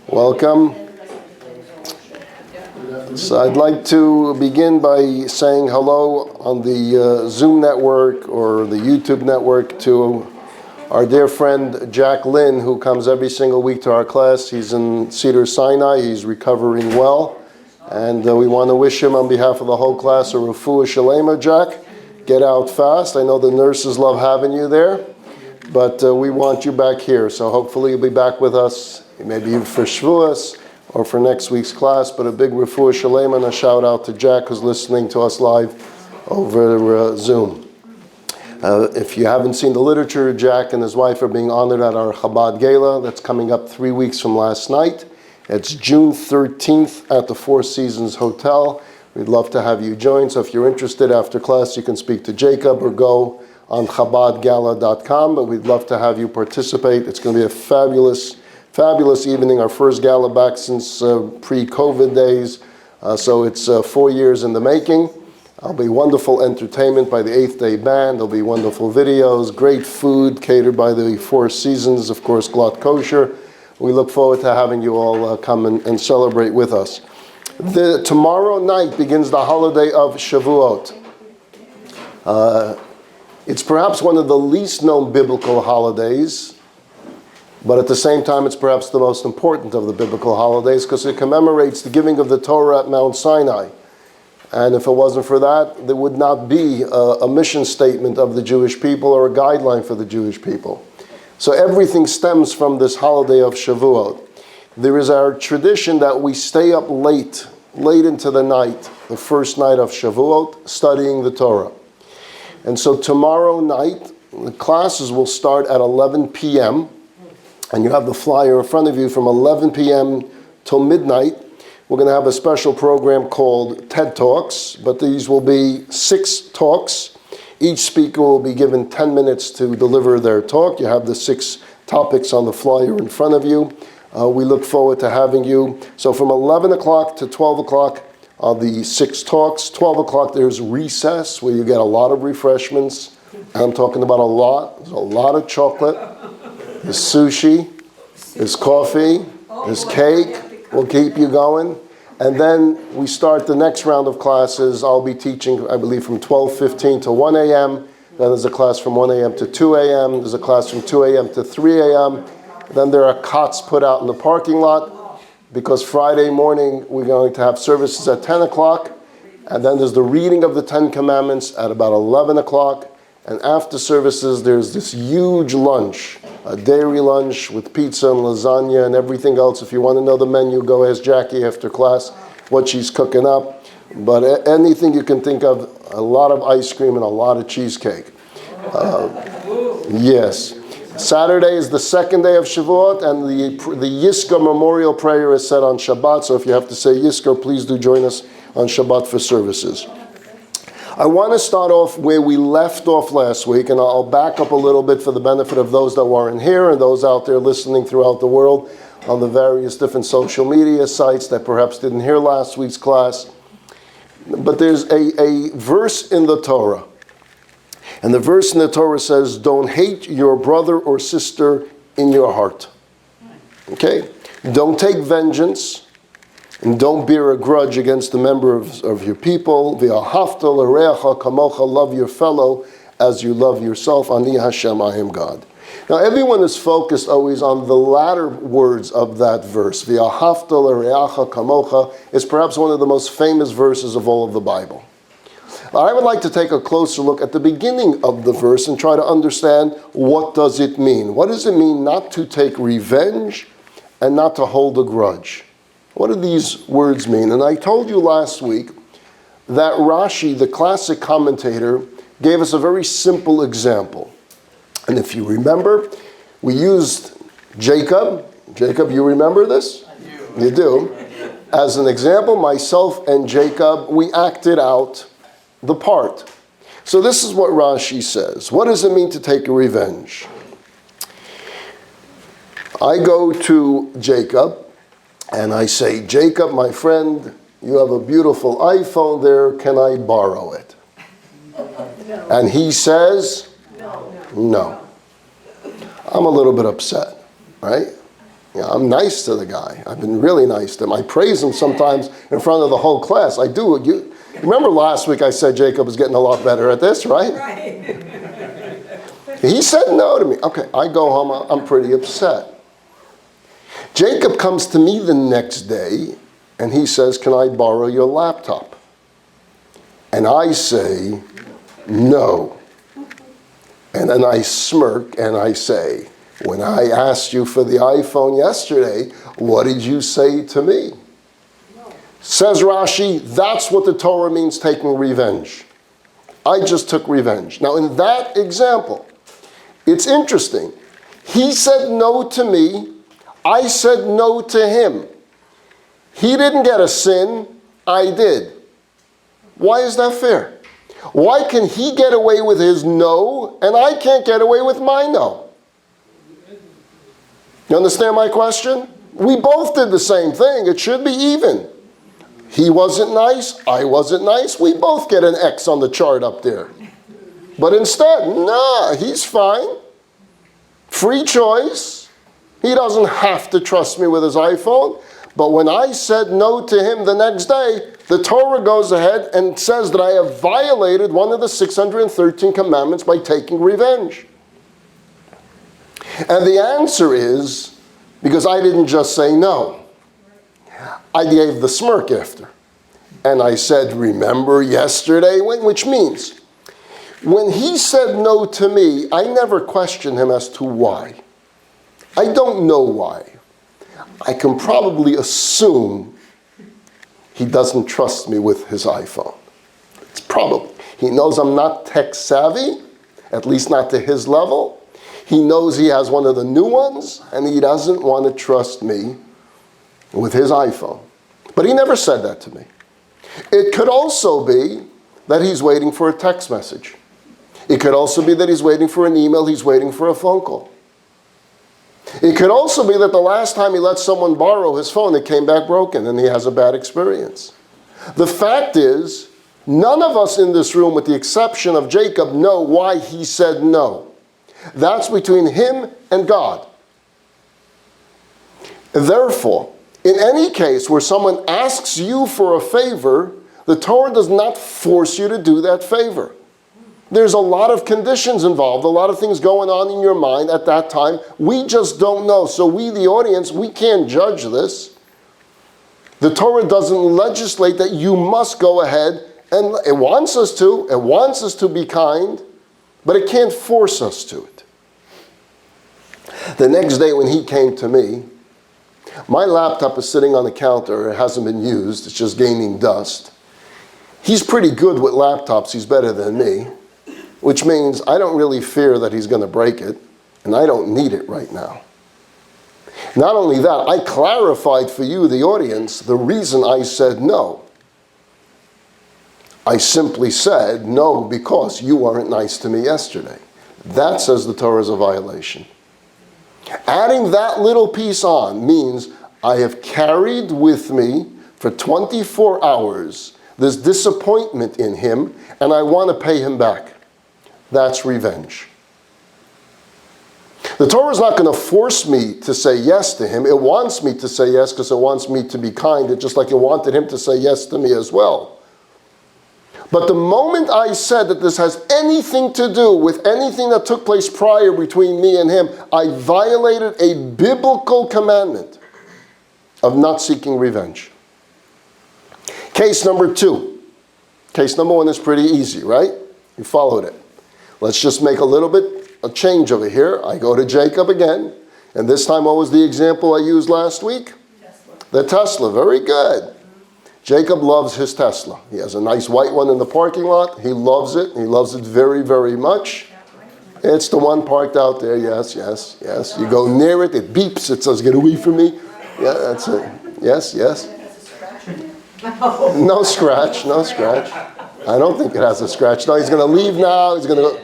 Welcome. So I'd like to begin by saying hello on the Zoom network or the YouTube network to our dear friend Jack Lynn, who comes every single week to our class. He's in Cedar Sinai. He's recovering well. And we want to wish him on behalf of the whole class a refuah shalema, Jack. Get out fast. I know the nurses love having you there. But we want you back here, so hopefully you'll be back with us, maybe for Shavuos or for next week's class. But a big refuah shalem and a shout out to Jack, who's listening to us live over Zoom. If you haven't seen the literature, Jack and his wife are being honored at our Chabad Gala. That's coming up 3 weeks from last night. It's June 13th at the Four Seasons Hotel. We'd love to have you join. So if you're interested after class, you can speak to Jacob or go on chabadgala.com, but we'd love to have you participate. It's going to be a fabulous evening, our first gala back since pre-COVID days. So it's 4 years in the making. There'll be wonderful entertainment by the Eighth Day Band. There'll be wonderful videos, great food catered by the Four Seasons, of course, Glatt Kosher. We look forward to having you all come and celebrate with us. Tomorrow night begins the holiday of Shavuot. It's perhaps one of the least known biblical holidays, but at the same time it's perhaps the most important of the biblical holidays because it commemorates the giving of the Torah at Mount Sinai. And if it wasn't for that, there would not be a mission statement of the Jewish people or a guideline for the Jewish people. So everything stems from this holiday of Shavuot. There is our tradition that we stay up late into the night, the first night of Shavuot, studying the Torah. And so tomorrow night, the classes will start at 11 p.m. And you have the flyer in front of you from 11 p.m. till midnight. We're going to have a special program called TED Talks, but these will be 6 talks. Each speaker will be given 10 minutes to deliver their talk. You have the 6 topics on the flyer in front of you. We look forward to having you. So from 11 o'clock to 12 o'clock, the 6 talks. 12 o'clock there's recess where you get a lot of refreshments. I'm talking about a lot. There's a lot of chocolate. There's sushi. There's coffee. There's cake. We'll keep you going. And then we start the next round of classes. I'll be teaching, I believe, from 12:15 to 1 a.m. Then there's a class from 1 a.m. to 2 a.m. There's a class from 2 a.m. to 3 a.m. Then there are cots put out in the parking lot, because Friday morning we're going to have services at 10 o'clock, and then there's the reading of the 10 Commandments at about 11 o'clock, and after services there's this huge lunch, a dairy lunch with pizza and lasagna and everything else. If you want to know the menu, go ask Jackie after class what she's cooking up. But anything you can think of, a lot of ice cream and a lot of cheesecake. Yes. Saturday is the second day of Shavuot, and the Yizkor memorial prayer is said on Shabbat. So if you have to say Yizkor, please do join us on Shabbat for services. I want to start off where we left off last week, and I'll back up a little bit for the benefit of those that weren't here and those out there listening throughout the world on the various different social media sites that perhaps didn't hear last week's class. But there's a verse in the Torah. And the verse in the Torah says, don't hate your brother or sister in your heart. Okay? Don't take vengeance, and don't bear a grudge against a member of your people. V'ahavta l'reacha kamocha, love your fellow as you love yourself. Ani Hashem, I am God. Now everyone is focused always on the latter words of that verse. V'ahavta l'reacha kamocha is perhaps one of the most famous verses of all of the Bible. I would like to take a closer look at the beginning of the verse and try to understand what does it mean. What does it mean not to take revenge and not to hold a grudge? What do these words mean? And I told you last week that Rashi, the classic commentator, gave us a very simple example. And if you remember, we used Jacob. Jacob, you remember this? I do. You do. As an example, myself and Jacob, we acted out the part. So this is what Rashi says. What does it mean to take a revenge? I go to Jacob and I say, Jacob, my friend, you have a beautiful iPhone there. Can I borrow it? No. And he says, no. I'm a little bit upset, right? Yeah, I'm nice to the guy. I've been really nice to him. I praise him sometimes in front of the whole class. I do. You remember last week I said Jacob was getting a lot better at this, right? He said no to me. Okay, I go home. I'm pretty upset. Jacob comes to me the next day and he says, can I borrow your laptop? And I say, no. And then I smirk and I say, when I asked you for the iPhone yesterday, what did you say to me? No. Says Rashi, that's what the Torah means, taking revenge. I just took revenge. Now in that example, it's interesting. He said no to me. I said no to him. He didn't get a sin. I did. Why is that fair? Why can he get away with his no and I can't get away with my no? You understand my question? We both did the same thing. It should be even. He wasn't nice. I wasn't nice. We both get an X on the chart up there. But instead, nah, he's fine. Free choice. He doesn't have to trust me with his iPhone. But when I said no to him the next day, the Torah goes ahead and says that I have violated one of the 613 commandments by taking revenge. And the answer is, because I didn't just say no. I gave the smirk after. And I said, remember yesterday? Which means, when he said no to me, I never questioned him as to why. I don't know why. I can probably assume he doesn't trust me with his iPhone. It's probably. He knows I'm not tech savvy, at least not to his level. He knows he has one of the new ones, and he doesn't want to trust me with his iPhone. But he never said that to me. It could also be that he's waiting for a text message. It could also be that he's waiting for an email, he's waiting for a phone call. It could also be that the last time he let someone borrow his phone, it came back broken and he has a bad experience. The fact is, none of us in this room, with the exception of Jacob, know why he said no. That's between him and God. Therefore, in any case where someone asks you for a favor, the Torah does not force you to do that favor. There's a lot of conditions involved, a lot of things going on in your mind at that time. We just don't know. So we, the audience, we can't judge this. The Torah doesn't legislate that you must go ahead, and it wants us to be kind, but it can't force us to it. The next day when he came to me, my laptop is sitting on the counter. It hasn't been used. It's just gaining dust. He's pretty good with laptops. He's better than me, which means I don't really fear that he's going to break it, and I don't need it right now. Not only that, I clarified for you, the audience, the reason I said no. I simply said no because you weren't nice to me yesterday. That, says the Torah, is a violation. Adding that little piece on means I have carried with me for 24 hours this disappointment in him, and I want to pay him back. That's revenge. The Torah is not going to force me to say yes to him. It wants me to say yes because it wants me to be kind, just like it wanted him to say yes to me as well. But the moment I said that this has anything to do with anything that took place prior between me and him, I violated a biblical commandment of not seeking revenge. Case number 2. Case number 1 is pretty easy, right? You followed it. Let's just make a little bit of change over here. I go to Jacob again. And this time, what was the example I used last week? Tesla. The Tesla. Very good. Jacob loves his Tesla. He has a nice white one in the parking lot. He loves it. He loves it very, very much. It's the one parked out there. Yes, yes, yes. You go near it, it beeps. It says, get away from me. Yeah, that's it. Yes, yes. No scratch, no scratch. I don't think it has a scratch. No, he's going to leave now. He's going to go.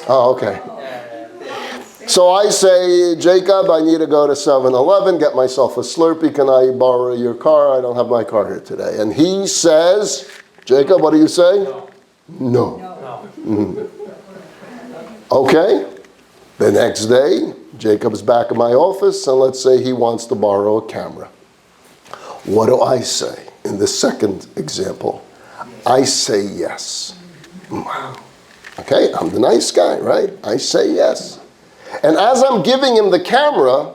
Oh, okay. So I say, Jacob, I need to go to 7-Eleven, get myself a Slurpee. Can I borrow your car? I don't have my car here today. And he says, Jacob, what do you say? No. Mm-hmm. Okay. The next day, Jacob's back in my office, and let's say he wants to borrow a camera. What do I say in the second example? I say yes. Wow. Okay, I'm the nice guy, right? I say yes. And as I'm giving him the camera,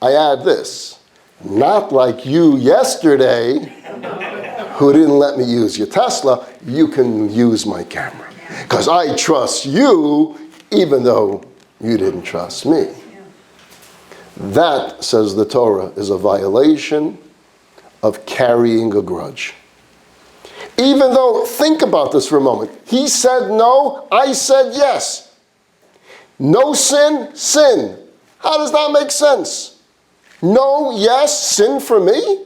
I add this. Not like you yesterday, who didn't let me use your Tesla, you can use my camera. Because I trust you, even though you didn't trust me. That, says the Torah, is a violation of carrying a grudge. Even though, think about this for a moment. He said no, I said yes. No sin, sin. How does that make sense? No, yes, sin for me?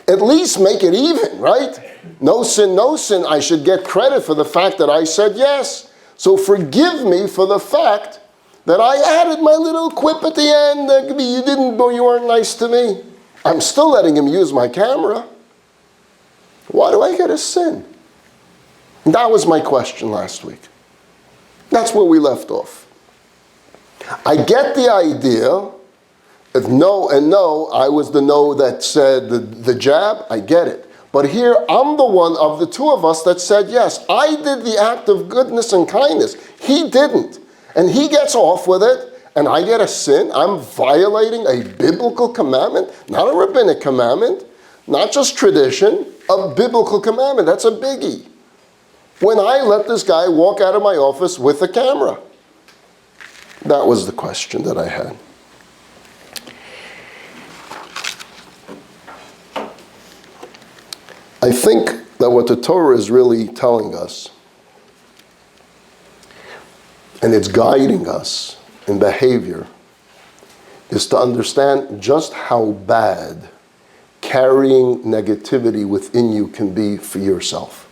At least make it even, right? No sin, no sin. I should get credit for the fact that I said yes. So forgive me for the fact that I added my little quip at the end that you weren't nice to me. I'm still letting him use my camera. Why do I get a sin? That was my question last week. That's where we left off. I get the idea of no and no. I was the no that said the jab. I get it. But here, I'm the one of the two of us that said yes. I did the act of goodness and kindness. He didn't. And he gets off with it, and I get a sin. I'm violating a biblical commandment, not a rabbinic commandment, not just tradition, a biblical commandment. That's a biggie. When I let this guy walk out of my office with a camera. That was the question that I had. I think that what the Torah is really telling us, and it's guiding us in behavior, is to understand just how bad carrying negativity within you can be for yourself.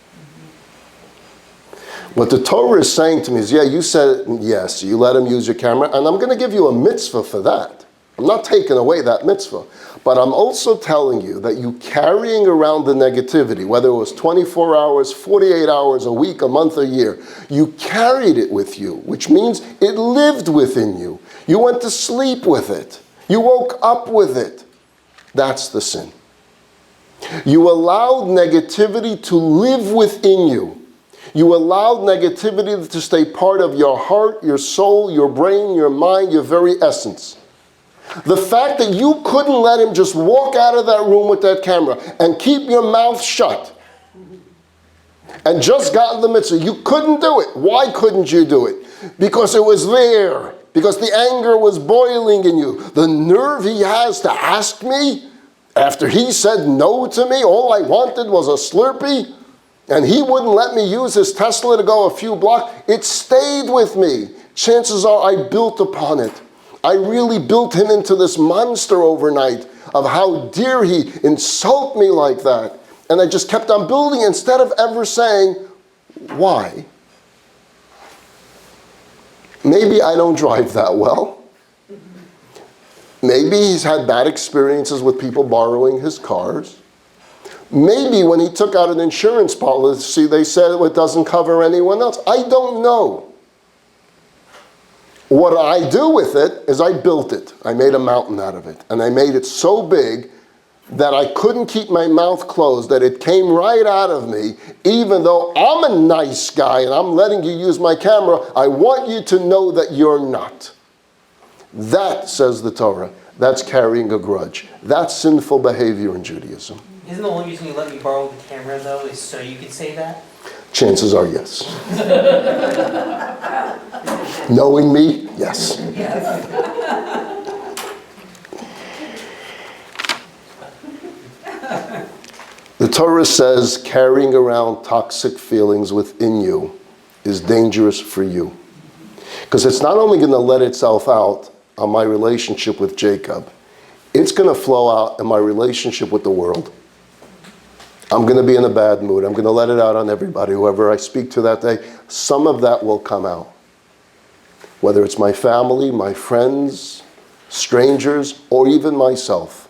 What the Torah is saying to me is, yeah, you said yes, you let him use your camera, and I'm going to give you a mitzvah for that. I'm not taking away that mitzvah. But I'm also telling you that you carrying around the negativity, whether it was 24 hours, 48 hours, a week, a month, a year, you carried it with you, which means it lived within you. You went to sleep with it. You woke up with it. That's the sin. You allowed negativity to live within you. You allowed negativity to stay part of your heart, your soul, your brain, your mind, your very essence. The fact that you couldn't let him just walk out of that room with that camera and keep your mouth shut and just got the mitzvah, you couldn't do it. Why couldn't you do it? Because it was there. Because the anger was boiling in you. The nerve he has to ask me after he said no to me, all I wanted was a Slurpee, and he wouldn't let me use his Tesla to go a few blocks. It stayed with me. Chances are I built upon it. I really built him into this monster overnight of how dare he insult me like that. And I just kept on building instead of ever saying, why? Maybe I don't drive that well. Maybe he's had bad experiences with people borrowing his cars. Maybe when he took out an insurance policy, they said it doesn't cover anyone else. I don't know. What I do with it is I built it. I made a mountain out of it. And I made it so big that I couldn't keep my mouth closed, that it came right out of me, even though I'm a nice guy and I'm letting you use my camera. I want you to know that you're not. That, says the Torah, that's carrying a grudge. That's sinful behavior in Judaism. Isn't the only reason you let me borrow the camera, though, is so you can say that? Chances are yes. Knowing me, yes. The Torah says carrying around toxic feelings within you is dangerous for you. Because it's not only going to let itself out on my relationship with Jacob, it's going to flow out in my relationship with the world. I'm going to be in a bad mood. I'm going to let it out on everybody, whoever I speak to that day. Some of that will come out. Whether it's my family, my friends, strangers, or even myself.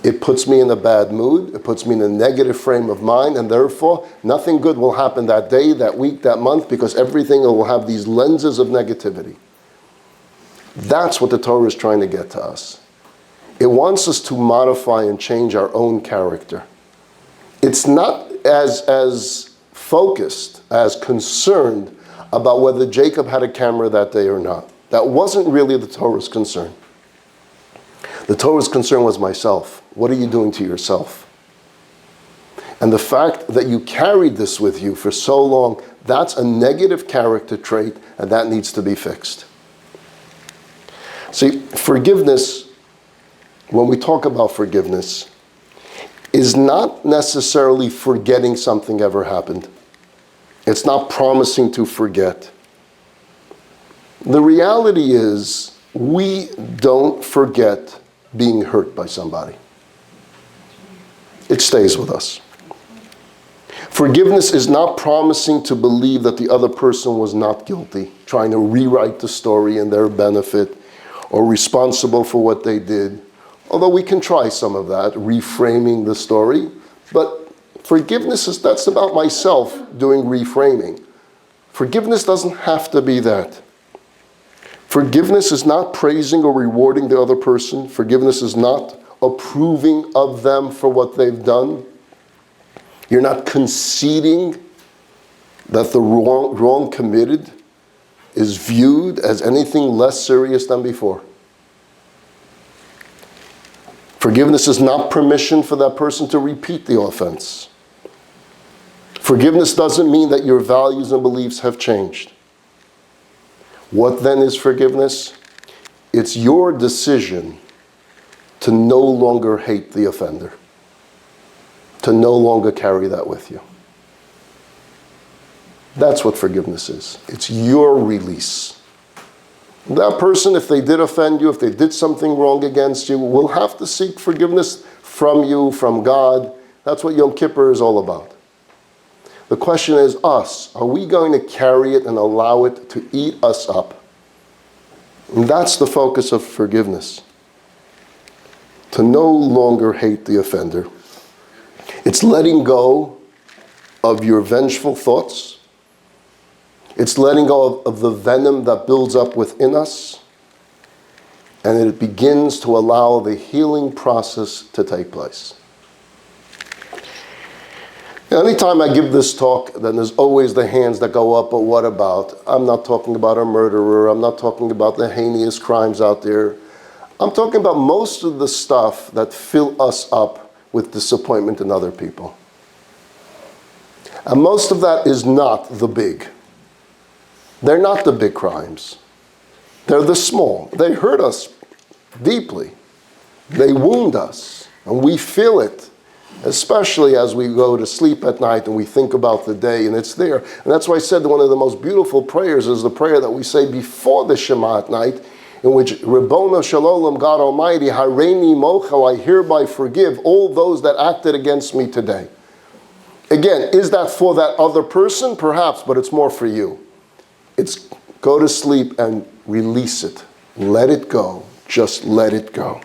It puts me in a bad mood. It puts me in a negative frame of mind, and therefore, nothing good will happen that day, that week, that month, because everything will have these lenses of negativity. That's what the Torah is trying to get to us. It wants us to modify and change our own character. It's not as focused, as concerned about whether Jacob had a camera that day or not. That wasn't really the Torah's concern. The Torah's concern was myself. What are you doing to yourself? And the fact that you carried this with you for so long, that's a negative character trait, and that needs to be fixed. See, forgiveness, when we talk about forgiveness, is not necessarily forgetting something ever happened. It's not promising to forget. The reality is, we don't forget being hurt by somebody. It stays with us. Forgiveness is not promising to believe that the other person was not guilty, trying to rewrite the story in their benefit, or responsible for what they did. Although we can try some of that, reframing the story. But forgiveness that's about myself doing reframing. Forgiveness doesn't have to be that. Forgiveness is not praising or rewarding the other person. Forgiveness is not approving of them for what they've done. You're not conceding that the wrong committed is viewed as anything less serious than before. Forgiveness is not permission for that person to repeat the offense. Forgiveness doesn't mean that your values and beliefs have changed. What then is forgiveness? It's your decision to no longer hate the offender, to no longer carry that with you. That's what forgiveness is. It's your release. That person, if they did offend you, if they did something wrong against you, will have to seek forgiveness from you, from God. That's what Yom Kippur is all about. The question is us. Are we going to carry it and allow it to eat us up? And that's the focus of forgiveness. To no longer hate the offender. It's letting go of your vengeful thoughts. It's letting go of the venom that builds up within us. And it begins to allow the healing process to take place. Anytime I give this talk, then there's always the hands that go up, but what about? I'm not talking about a murderer. I'm not talking about the heinous crimes out there. I'm talking about most of the stuff that fill us up with disappointment in other people. And most of that is not the big. They're not the big crimes. They're the small. They hurt us deeply. They wound us, and we feel it. Especially as we go to sleep at night and we think about the day, and it's there. And that's why I said one of the most beautiful prayers is the prayer that we say before the Shema at night, in which Ribbono Shalom, God Almighty, Hareini Mocho, I hereby forgive all those that acted against me today. Again, is that for that other person? Perhaps, but it's more for you. It's go to sleep and release it. Let it go. Just let it go.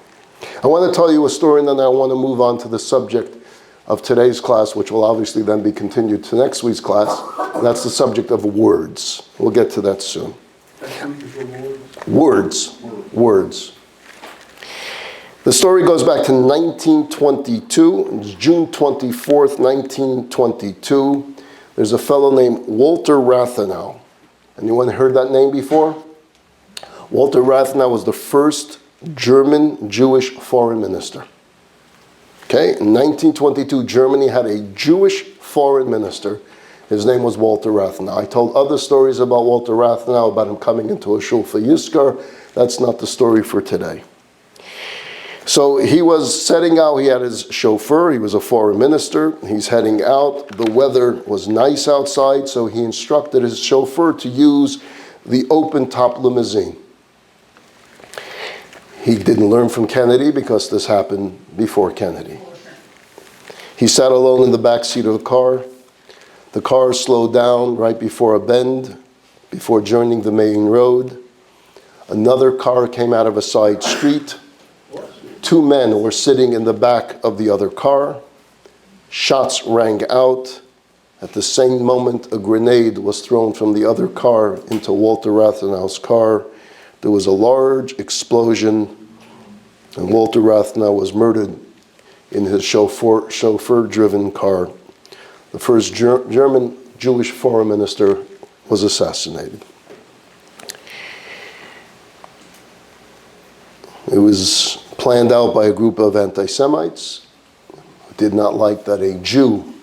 I want to tell you a story, and then I want to move on to the subject of today's class, which will obviously then be continued to next week's class. That's the subject of words. We'll get to that soon. Words. The story goes back to 1922. It's June 24th, 1922. There's a fellow named Walter Rathenau. Anyone heard that name before? Walter Rathenau was the first German Jewish foreign minister. Okay, in 1922, Germany had a Jewish foreign minister. His name was Walter Rathenau. I told other stories about Walter Rathenau, about him coming into a shul for Yizkar. That's not the story for today. So he was setting out. He had his chauffeur. He was a foreign minister. He's heading out. The weather was nice outside, so he instructed his chauffeur to use the open-top limousine. He didn't learn from Kennedy because this happened before Kennedy. He sat alone in the back seat of the car. The car slowed down right before a bend, before joining the main road. Another car came out of a side street. Two men were sitting in the back of the other car. Shots rang out. At the same moment, a grenade was thrown from the other car into Walter Rathenau's car, there was a large explosion, and Walter Rathenau was murdered in his chauffeur-driven car. The first German Jewish foreign minister was assassinated. It was planned out by a group of anti-Semites who did not like that a Jew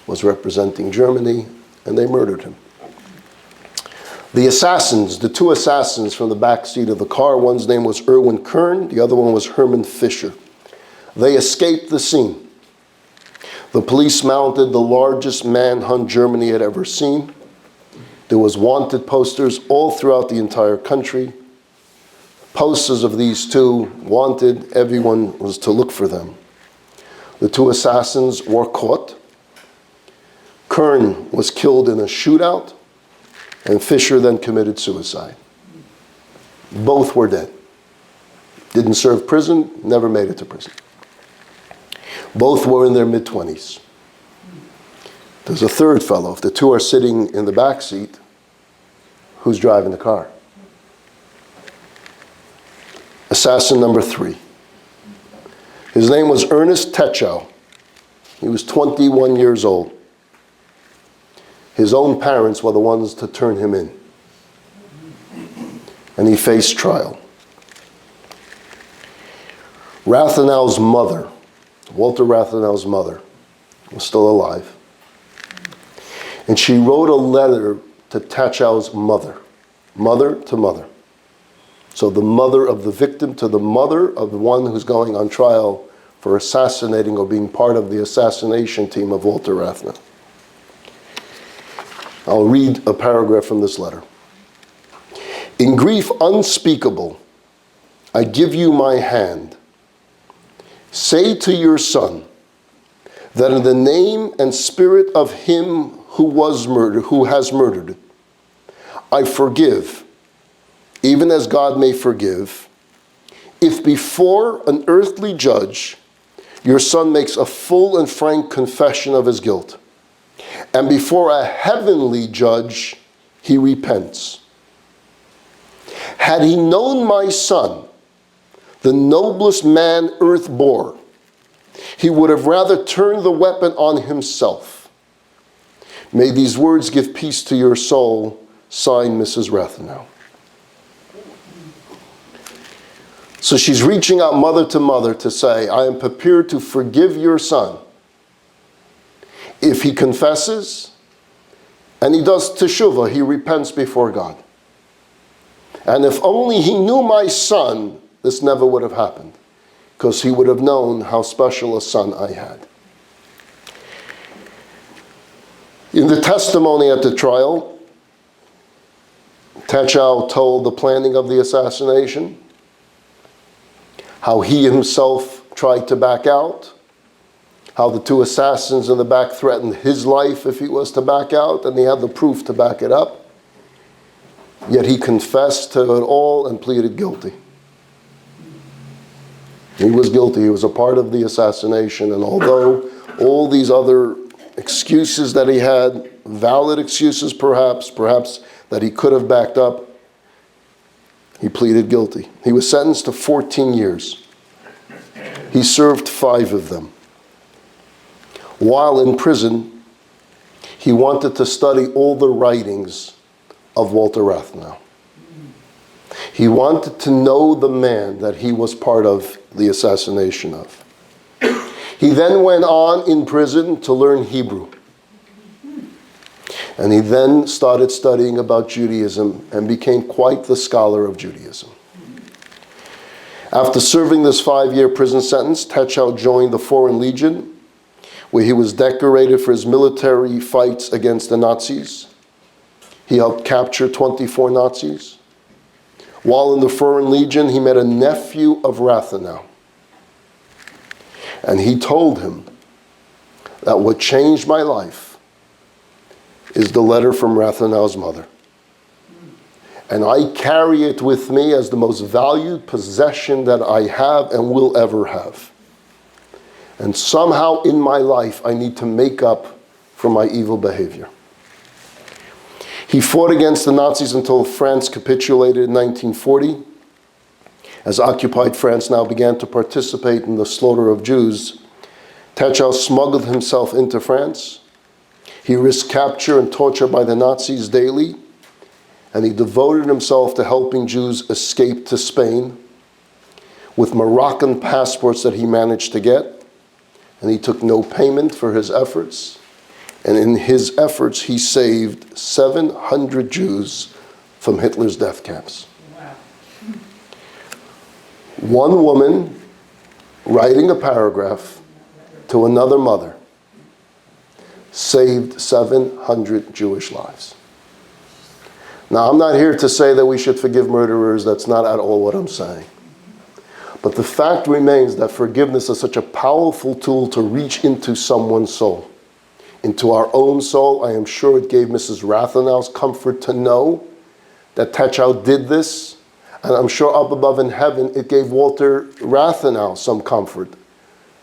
was representing Germany, and they murdered him. The assassins, the two assassins from the back seat of the car, one's name was Erwin Kern, the other one was Hermann Fischer. They escaped the scene. The police mounted the largest manhunt Germany had ever seen. There was wanted posters all throughout the entire country. Posters of these two wanted, everyone was to look for them. The two assassins were caught. Kern was killed in a shootout, and Fischer then committed suicide. Both were dead. Didn't serve prison, never made it to prison. Both were in their mid-20s. There's a third fellow. If the two are sitting in the back seat, who's driving the car? Assassin number 3. His name was Ernest Techow. He was 21 years old. His own parents were the ones to turn him in. And he faced trial. Rathenau's mother, Walter Rathenau's mother, was still alive. And she wrote a letter to Techow's mother, mother to mother. So the mother of the victim to the mother of the one who's going on trial for assassinating or being part of the assassination team of Walter Rathenau. I'll read a paragraph from this letter. In grief unspeakable, I give you my hand. Say to your son that in the name and spirit of him who has murdered, I forgive, even as God may forgive, if before an earthly judge your son makes a full and frank confession of his guilt, and before a heavenly judge he repents. Had he known my son, the noblest man earth bore, he would have rather turned the weapon on himself. May these words give peace to your soul. Signed, Mrs. Rathenau. So she's reaching out mother to mother to say, I am prepared to forgive your son if he confesses and he does teshuvah, he repents before God. And if only he knew my son, this never would have happened, because he would have known how special a son I had. In the testimony at the trial, Techow told the planning of the assassination, how he himself tried to back out, how the two assassins in the back threatened his life if he was to back out, and he had the proof to back it up. Yet he confessed to it all and pleaded guilty. He was guilty. He was a part of the assassination, and although all these other excuses that he had, valid excuses perhaps that he could have backed up, he pleaded guilty. He was sentenced to 14 years. He served 5 of them. While in prison, he wanted to study all the writings of Walter Rathenau. He wanted to know the man that he was part of the assassination of. He then went on in prison to learn Hebrew. And he then started studying about Judaism and became quite the scholar of Judaism. After serving this 5-year prison sentence, Techow joined the Foreign Legion, where he was decorated for his military fights against the Nazis. He helped capture 24 Nazis. While in the Foreign Legion, he met a nephew of Rathenau. And he told him that what changed my life is the letter from Rathenau's mother. And I carry it with me as the most valued possession that I have and will ever have. And somehow in my life, I need to make up for my evil behavior. He fought against the Nazis until France capitulated in 1940. As occupied France now began to participate in the slaughter of Jews, Techow smuggled himself into France. He risked capture and torture by the Nazis daily, and he devoted himself to helping Jews escape to Spain with Moroccan passports that he managed to get, and he took no payment for his efforts. And in his efforts, he saved 700 Jews from Hitler's death camps. Wow. One woman writing a paragraph to another mother saved 700 Jewish lives. Now, I'm not here to say that we should forgive murderers. That's not at all what I'm saying. But the fact remains that forgiveness is such a powerful tool to reach into someone's soul. Into our own soul. I am sure it gave Mrs. Rathenau's comfort to know that Techow did this. And I'm sure up above in heaven, it gave Walter Rathenau some comfort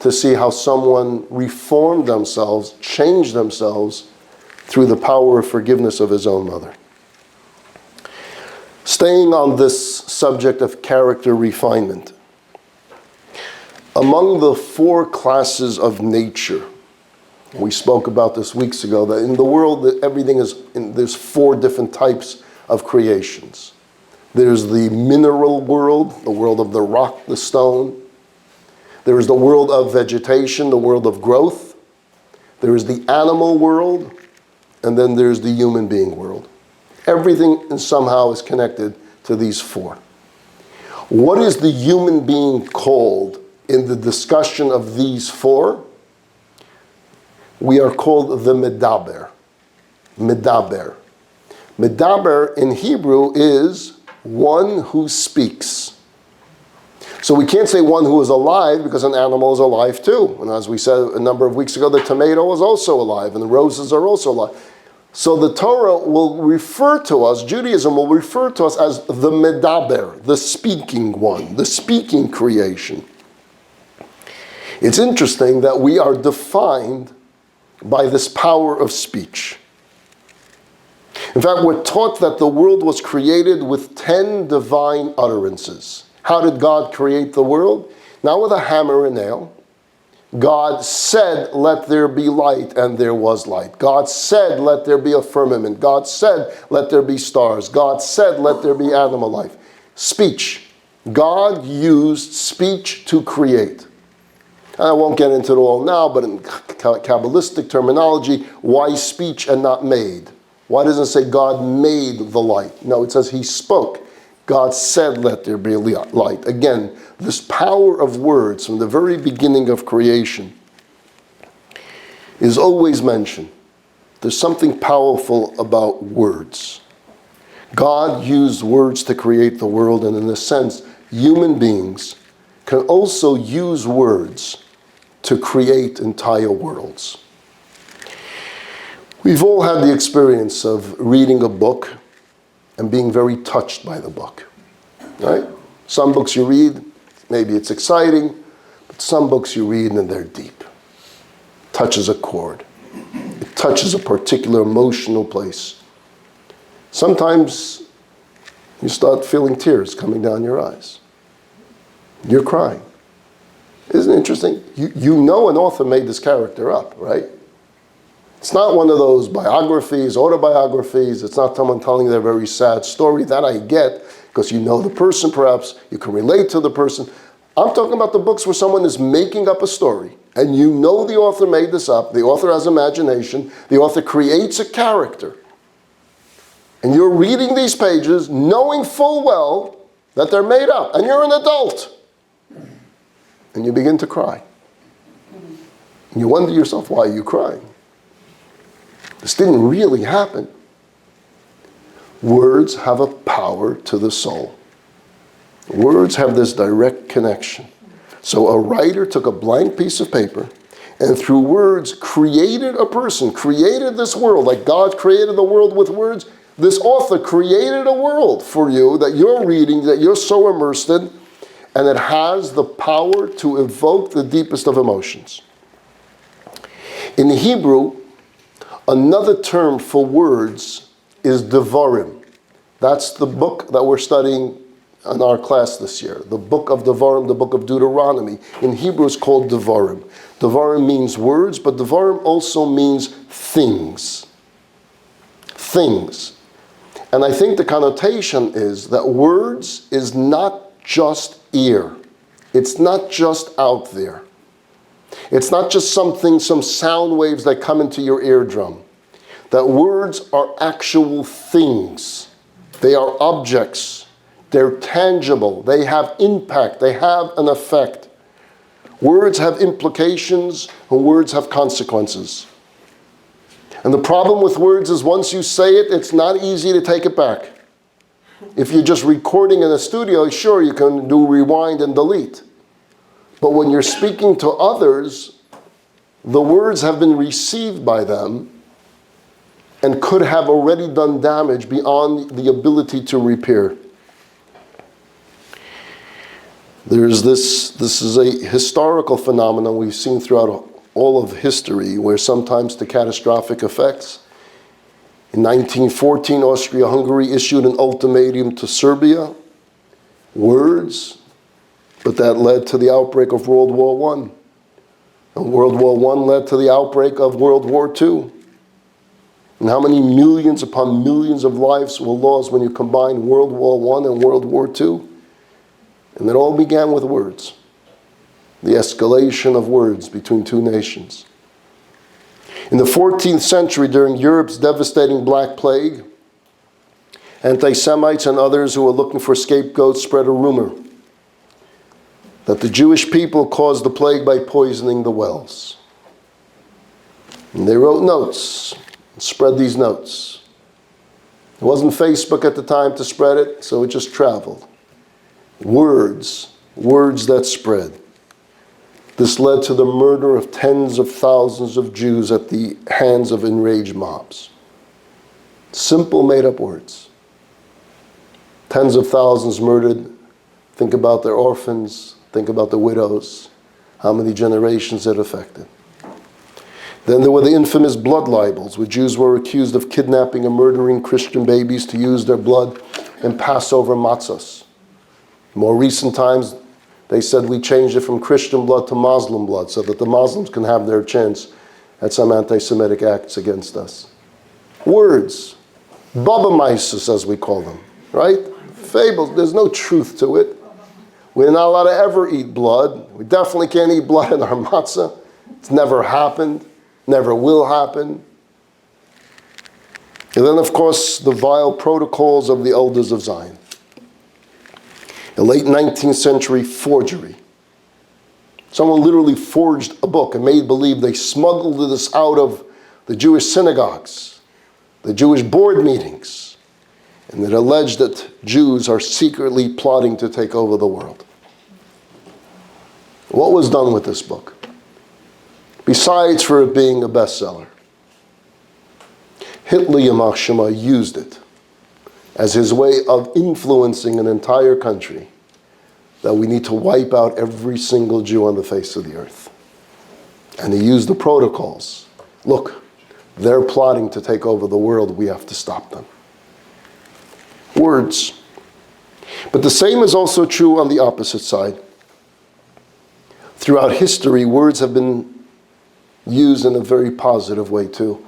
to see how someone reformed themselves, changed themselves through the power of forgiveness of his own mother. Staying on this subject of character refinement, among the 4 classes of nature, we spoke about this weeks ago, that in the world that everything is, there's 4 different types of creations. There's the mineral world, the world of the rock, the stone. There is the world of vegetation, the world of growth. There is the animal world, and then there's the human being world. Everything somehow is connected to these 4. What is the human being called in the discussion of these 4? We are called the medaber. Medaber. Medaber in Hebrew is one who speaks. So we can't say one who is alive because an animal is alive too. And as we said a number of weeks ago, the tomato is also alive and the roses are also alive. So the Torah will refer to us, Judaism will refer to us as the medaber, the speaking one, the speaking creation. It's interesting that we are defined by this power of speech. In fact, we're taught that the world was created with 10 divine utterances. How did God create the world? Not with a hammer and nail. God said, let there be light, and there was light. God said, let there be a firmament. God said, let there be stars. God said, let there be animal life. Speech. God used speech to create. And I won't get into it all now, but in Kabbalistic terminology, why speech and not made? Why doesn't it say God made the light? No, it says he spoke. God said, let there be light. Again, this power of words from the very beginning of creation is always mentioned. There's something powerful about words. God used words to create the world, and in a sense, human beings can also use words to create entire worlds. We've all had the experience of reading a book and being very touched by the book, right? Some books you read, maybe it's exciting, but some books you read and they're deep. It touches a chord. It touches a particular emotional place. Sometimes you start feeling tears coming down your eyes. You're crying. Isn't it interesting? You know an author made this character up, right? It's not one of those biographies, autobiographies. It's not someone telling their very sad story. That I get, because you know the person perhaps, you can relate to the person. I'm talking about the books where someone is making up a story, and you know the author made this up, the author has imagination, the author creates a character. And you're reading these pages knowing full well that they're made up, and you're an adult. And you begin to cry. And you wonder to yourself, why are you crying? This didn't really happen. Words have a power to the soul. Words have this direct connection. So a writer took a blank piece of paper and through words created a person, created this world. Like God created the world with words, this author created a world for you that you're reading, that you're so immersed in, and it has the power to evoke the deepest of emotions. In Hebrew, another term for words is devarim. That's the book that we're studying in our class this year. The book of Devarim, the book of Deuteronomy. In Hebrew it's called Devarim. Devarim means words, but Devarim also means things. Things. And I think the connotation is that words is not just ear. It's not just out there. It's not just something, some sound waves that come into your eardrum. That words are actual things. They are objects. They're tangible. They have impact. They have an effect. Words have implications and words have consequences. And the problem with words is once you say it, it's not easy to take it back. If you're just recording in a studio, sure, you can do rewind and delete. But when you're speaking to others, the words have been received by them and could have already done damage beyond the ability to repair. This is a historical phenomenon we've seen throughout all of history, where sometimes the catastrophic effects. In 1914, Austria-Hungary issued an ultimatum to Serbia, words, but that led to the outbreak of World War I. And World War I led to the outbreak of World War II. And how many millions upon millions of lives were lost when you combine World War I and World War II? And it all began with words. The escalation of words between two nations. In the 14th century, during Europe's devastating Black Plague, anti-Semites and others who were looking for scapegoats spread a rumor that the Jewish people caused the plague by poisoning the wells. And they wrote notes and spread these notes. There wasn't Facebook at the time to spread it, so it just traveled. Words that spread. This led to the murder of tens of thousands of Jews at the hands of enraged mobs. Simple made-up words. Tens of thousands murdered. Think about their orphans. Think about the widows. How many generations it affected. Then there were the infamous blood libels, where Jews were accused of kidnapping and murdering Christian babies to use their blood in Passover matzahs. More recent times, they said we changed it from Christian blood to Muslim blood so that the Muslims can have their chance at some anti-Semitic acts against us. Words. Baba Mises, as we call them, right? Fables. There's no truth to it. We're not allowed to ever eat blood. We definitely can't eat blood in our matzah. It's never happened. Never will happen. And then, of course, the vile protocols of the elders of Zion. A late 19th century forgery. Someone literally forged a book and made believe they smuggled this out of the Jewish synagogues, the Jewish board meetings, and it alleged that Jews are secretly plotting to take over the world. What was done with this book? Besides for it being a bestseller, Hitler, Yamach Shema, used it as his way of influencing an entire country that we need to wipe out every single Jew on the face of the earth. And he used the protocols. Look, they're plotting to take over the world. We have to stop them. Words. But the same is also true on the opposite side. Throughout history, words have been used in a very positive way too.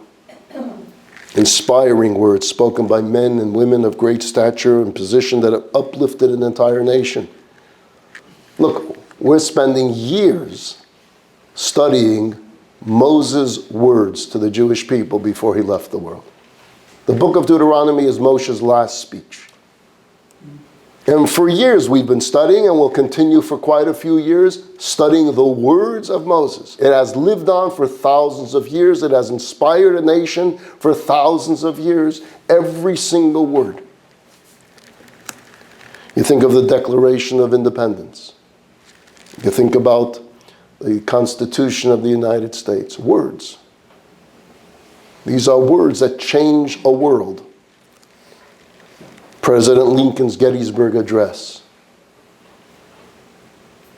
Inspiring words spoken by men and women of great stature and position that have uplifted an entire nation. Look, we're spending years studying Moses' words to the Jewish people before he left the world. The book of Deuteronomy is Moshe's last speech. And for years we've been studying, and we'll continue for quite a few years, studying the words of Moses. It has lived on for thousands of years. It has inspired a nation for thousands of years. Every single word. You think of the Declaration of Independence. You think about the Constitution of the United States. Words. These are words that change a world. President Lincoln's Gettysburg Address.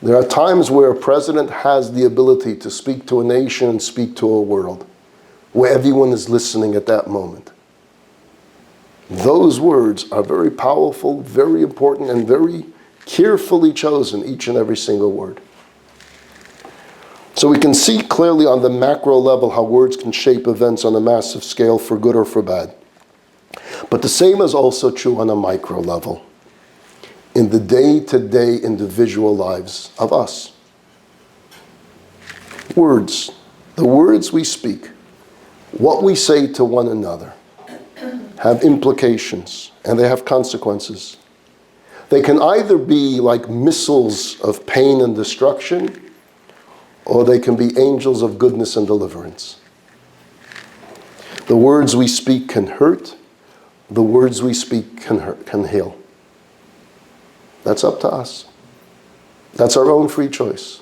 There are times where a president has the ability to speak to a nation and speak to a world, where everyone is listening at that moment. Those words are very powerful, very important, and very Carefully chosen, each and every single word. So we can see clearly on the macro level how words can shape events on a massive scale for good or for bad. But the same is also true on a micro level, in the day-to-day individual lives of us. Words, the words we speak, what we say to one another, have implications and they have consequences. They can either be like missiles of pain and destruction, or they can be angels of goodness and deliverance. The words we speak can hurt. The words we speak can heal. That's up to us. That's our own free choice.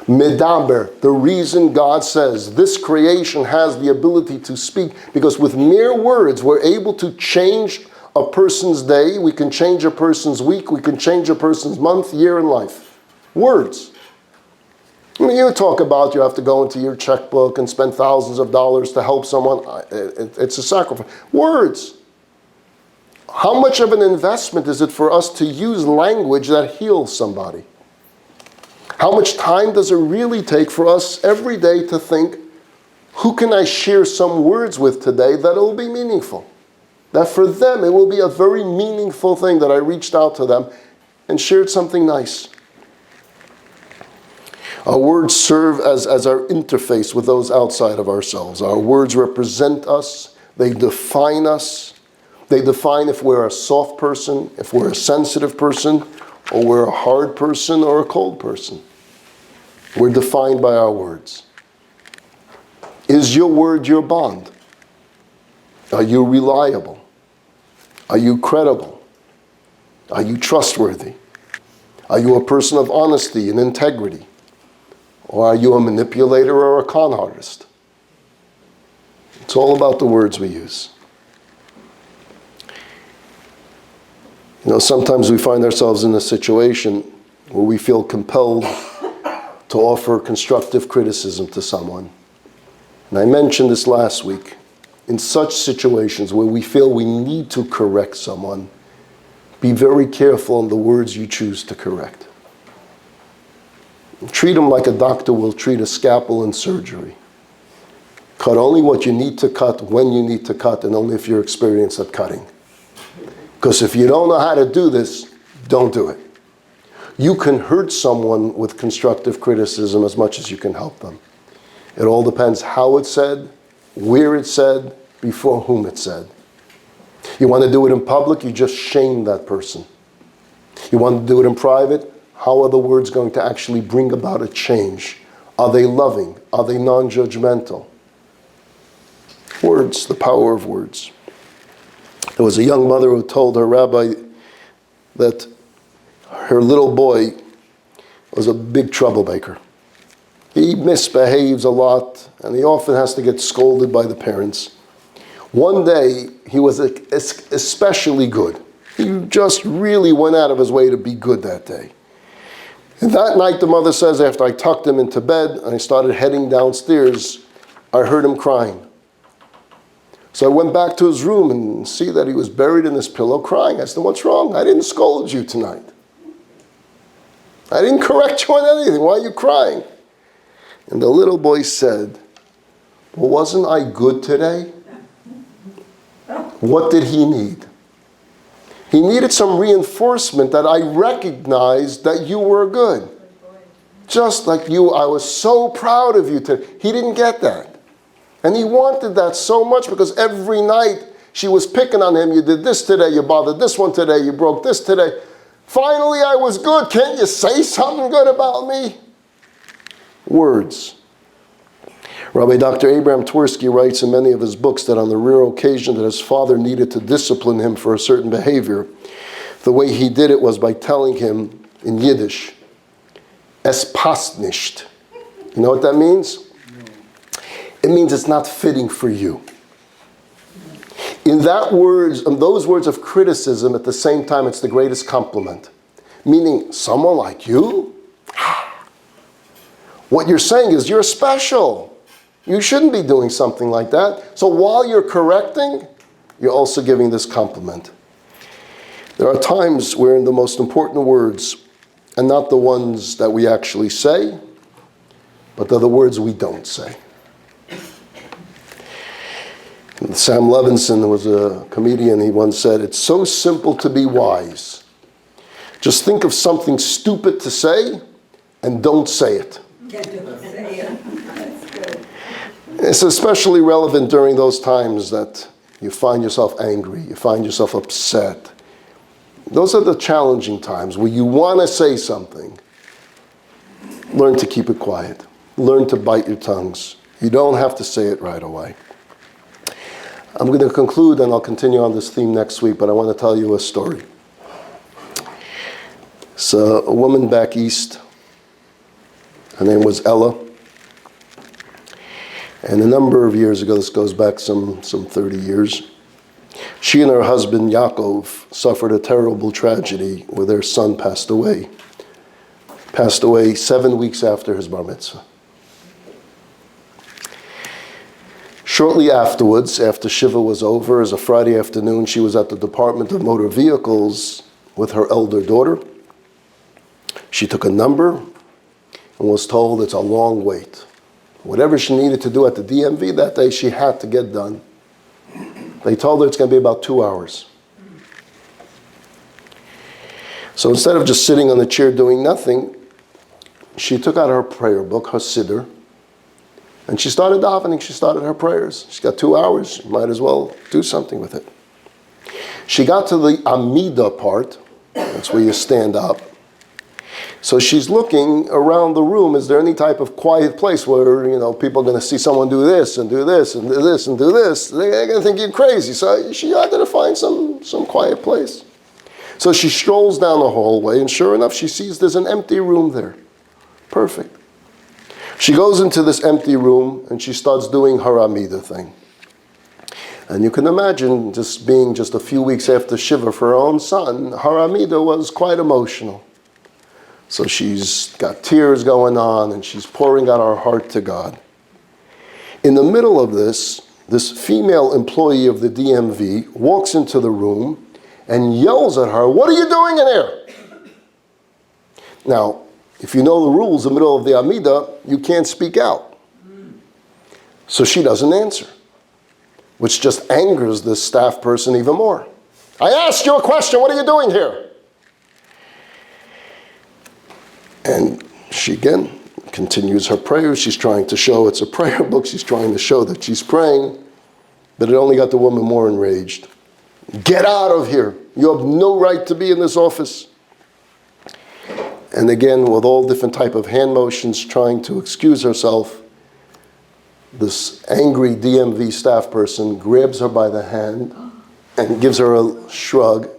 Medaber, the reason God says this creation has the ability to speak, because with mere words we're able to change a person's day, we can change a person's week, we can change a person's month, year, and life. Words. When you talk about you have to go into your checkbook and spend thousands of dollars to help someone, it's a sacrifice. Words. How much of an investment is it for us to use language that heals somebody? How much time does it really take for us every day to think, who can I share some words with today that will be meaningful? That for them it will be a very meaningful thing that I reached out to them and shared something nice. Our words serve as our interface with those outside of ourselves. Our words represent us. They define us. They define if we're a soft person, if we're a sensitive person, or we're a hard person or a cold person. We're defined by our words. Is your word your bond? Are you reliable? Are you credible? Are you trustworthy? Are you a person of honesty and integrity? Or are you a manipulator or a con artist? It's all about the words we use. You know, sometimes we find ourselves in a situation where we feel compelled to offer constructive criticism to someone. And I mentioned this last week. In such situations where we feel we need to correct someone, be very careful on the words you choose to correct. Treat them like a doctor will treat a scalpel in surgery. Cut only what you need to cut when you need to cut, and only if you're experienced at cutting. Because if you don't know how to do this, don't do it. You can hurt someone with constructive criticism as much as you can help them. It all depends how it's said, where it's said, before whom it's said. You want to do it in public, you just shame that person. You want to do it in private, how are the words going to actually bring about a change? Are they loving? Are they non-judgmental? Words, the power of words. There was a young mother who told her rabbi that her little boy was a big troublemaker. He misbehaves a lot, and he often has to get scolded by the parents. One day, he was especially good. He just really went out of his way to be good that day. And that night, the mother says, after I tucked him into bed and I started heading downstairs, I heard him crying. So I went back to his room and see that he was buried in his pillow crying. I said, what's wrong? I didn't scold you tonight. I didn't correct you on anything. Why are you crying? And the little boy said, well, wasn't I good today? What did he need? He needed some reinforcement that I recognized that you were good. Just like you, I was so proud of you today. He didn't get that. And he wanted that so much because every night she was picking on him. You did this today, you bothered this one today, you broke this today. Finally, I was good. Can't you say something good about me? Words. Rabbi Dr. Abraham Twersky writes in many of his books that on the rare occasion that his father needed to discipline him for a certain behavior, the way he did it was by telling him in Yiddish, es passt nicht. You know what that means? It means it's not fitting for you. In those words of criticism, at the same time, it's the greatest compliment. Meaning, someone like you? What you're saying is you're special. You shouldn't be doing something like that. So while you're correcting, you're also giving this compliment. There are times where the most important words are not the ones that we actually say, but they're the words we don't say. Sam Levinson was a comedian. He once said, "It's so simple to be wise. Just think of something stupid to say and don't say it." It's especially relevant during those times that you find yourself angry, you find yourself upset. Those are the challenging times where you want to say something. Learn to keep it quiet. Learn to bite your tongues. You don't have to say it right away. I'm going to conclude, and I'll continue on this theme next week, but I want to tell you a story. It's a woman back east. Her name was Ella. And a number of years ago, this goes back some 30 years, she and her husband, Yaakov, suffered a terrible tragedy where their son passed away. Passed away 7 weeks after his bar mitzvah. Shortly afterwards, after Shiva was over, as a Friday afternoon, she was at the Department of Motor Vehicles with her elder daughter. She took a number and was told it's a long wait. Whatever she needed to do at the DMV that day, she had to get done. They told her it's going to be about 2 hours. So instead of just sitting on the chair doing nothing, she took out her prayer book, her siddur, and she started davening. She started her prayers. She got 2 hours. She might as well do something with it. She got to the Amida part. That's where you stand up. So she's looking around the room. Is there any type of quiet place where, people are going to see someone do this and do this and do this and do this? They're going to think you're crazy. So she had to find some quiet place. So she strolls down the hallway, and sure enough, she sees there's an empty room there. Perfect. She goes into this empty room, and she starts doing her Amida thing. And you can imagine, just being just a few weeks after Shiva for her own son, her Amida was quite emotional. So she's got tears going on, and she's pouring out her heart to God. In the middle of this female employee of the DMV walks into the room and yells at her, "What are you doing in here?" Now, if you know the rules in the middle of the Amida, you can't speak out. So she doesn't answer, which just angers this staff person even more. "I asked you a question, what are you doing here?" And she again continues her prayer. She's trying to show it's a prayer book. She's trying to show that she's praying. But it only got the woman more enraged. "Get out of here. You have no right to be in this office." And again, with all different type of hand motions, trying to excuse herself, this angry DMV staff person grabs her by the hand and gives her a shrug.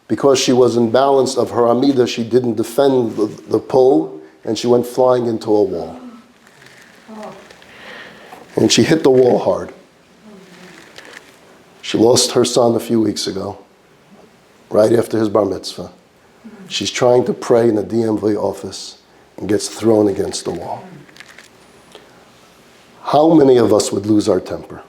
Because she was imbalanced of her Amida, she didn't defend the pull, and she went flying into a wall. And she hit the wall hard. She lost her son a few weeks ago, right after his bar mitzvah. She's trying to pray in the DMV office and gets thrown against the wall. How many of us would lose our temper?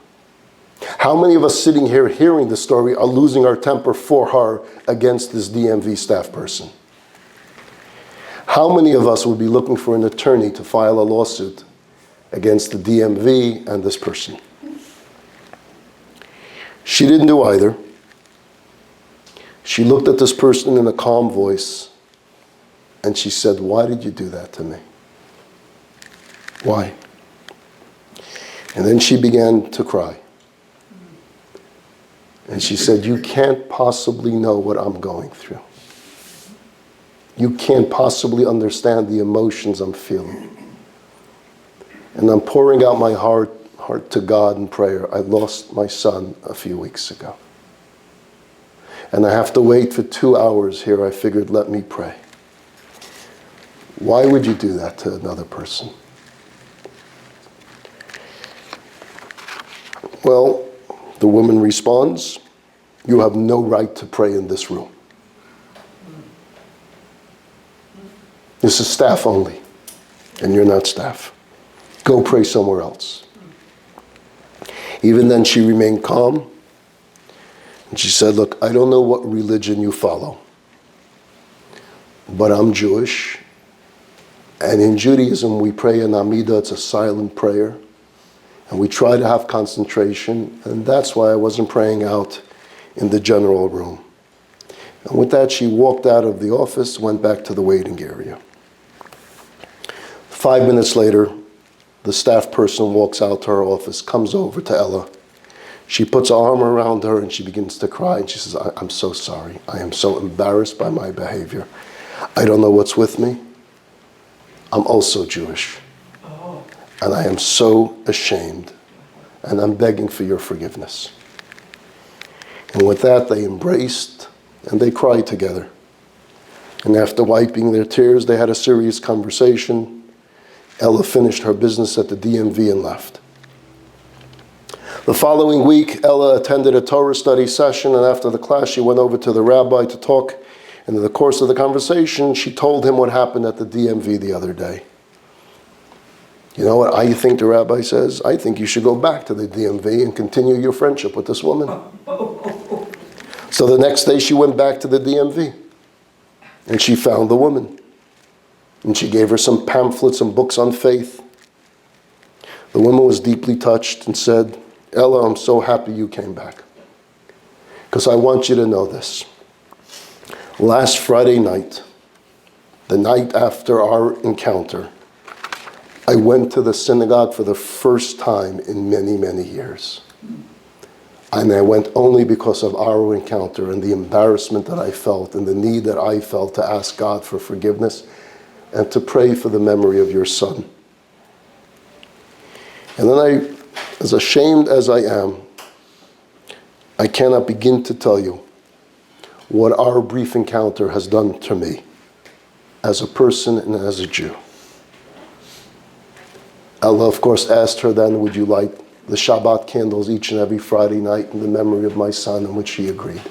How many of us sitting here hearing the story are losing our temper for her against this DMV staff person? How many of us would be looking for an attorney to file a lawsuit against the DMV and this person? She didn't do either. She looked at this person in a calm voice and she said, "Why did you do that to me? Why?" And then she began to cry. And she said, "You can't possibly know what I'm going through. You can't possibly understand the emotions I'm feeling. And I'm pouring out my heart to God in prayer. I lost my son a few weeks ago. And I have to wait for 2 hours here. I figured, let me pray." Why would you do that to another person? Well, the woman responds, "You have no right to pray in this room. This is staff only, and you're not staff. Go pray somewhere else." Even then, she remained calm. And she said, look, I don't know what religion you follow, but I'm Jewish. And in Judaism, we pray in Amidah. It's a silent prayer. And we try to have concentration. And that's why I wasn't praying out in the general room. And with that, she walked out of the office, went back to the waiting area. 5 minutes later, the staff person walks out to her office, comes over to Ella. She puts her arm around her and she begins to cry. And she says, I'm so sorry. I am so embarrassed by my behavior. I don't know what's with me. I'm also Jewish. And I am so ashamed. And I'm begging for your forgiveness. And with that, they embraced and they cried together. And after wiping their tears, they had a serious conversation. Ella finished her business at the DMV and left. The following week, Ella attended a Torah study session, and after the class, she went over to the rabbi to talk. And in the course of the conversation, she told him what happened at the DMV the other day. You know what I think the rabbi says? I think you should go back to the DMV and continue your friendship with this woman. So the next day she went back to the DMV and she found the woman. And she gave her some pamphlets and books on faith. The woman was deeply touched and said, Ella, I'm so happy you came back. Because I want you to know this. Last Friday night, the night after our encounter, I went to the synagogue for the first time in many, many years. And I went only because of our encounter and the embarrassment that I felt and the need that I felt to ask God for forgiveness and to pray for the memory of your son. And then I, as ashamed as I am, I cannot begin to tell you what our brief encounter has done to me as a person and as a Jew. Allah, of course, asked her then, would you light the Shabbat candles each and every Friday night in the memory of my son, in which she agreed.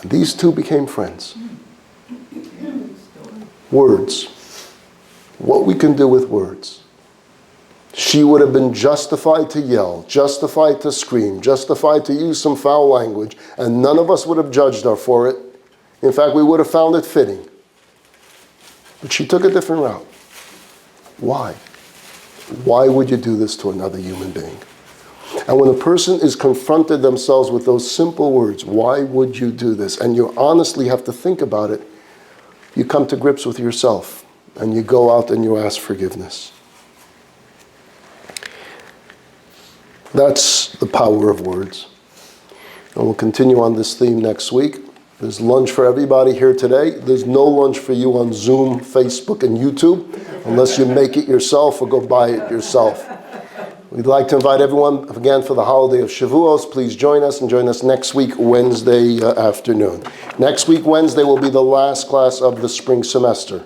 And these two became friends. Words. What we can do with words. She would have been justified to yell, justified to scream, justified to use some foul language, and none of us would have judged her for it. In fact, we would have found it fitting. But she took a different route. Why? Why would you do this to another human being? And when a person is confronted themselves with those simple words, why would you do this? And you honestly have to think about it, you come to grips with yourself and you go out and you ask forgiveness. That's the power of words. And we'll continue on this theme next week. There's lunch for everybody here today. There's no lunch for you on Zoom, Facebook, and YouTube, unless you make it yourself or go buy it yourself. We'd like to invite everyone, again, for the holiday of Shavuos. Please join us, and join us next week, Wednesday afternoon. Next week, Wednesday, will be the last class of the spring semester.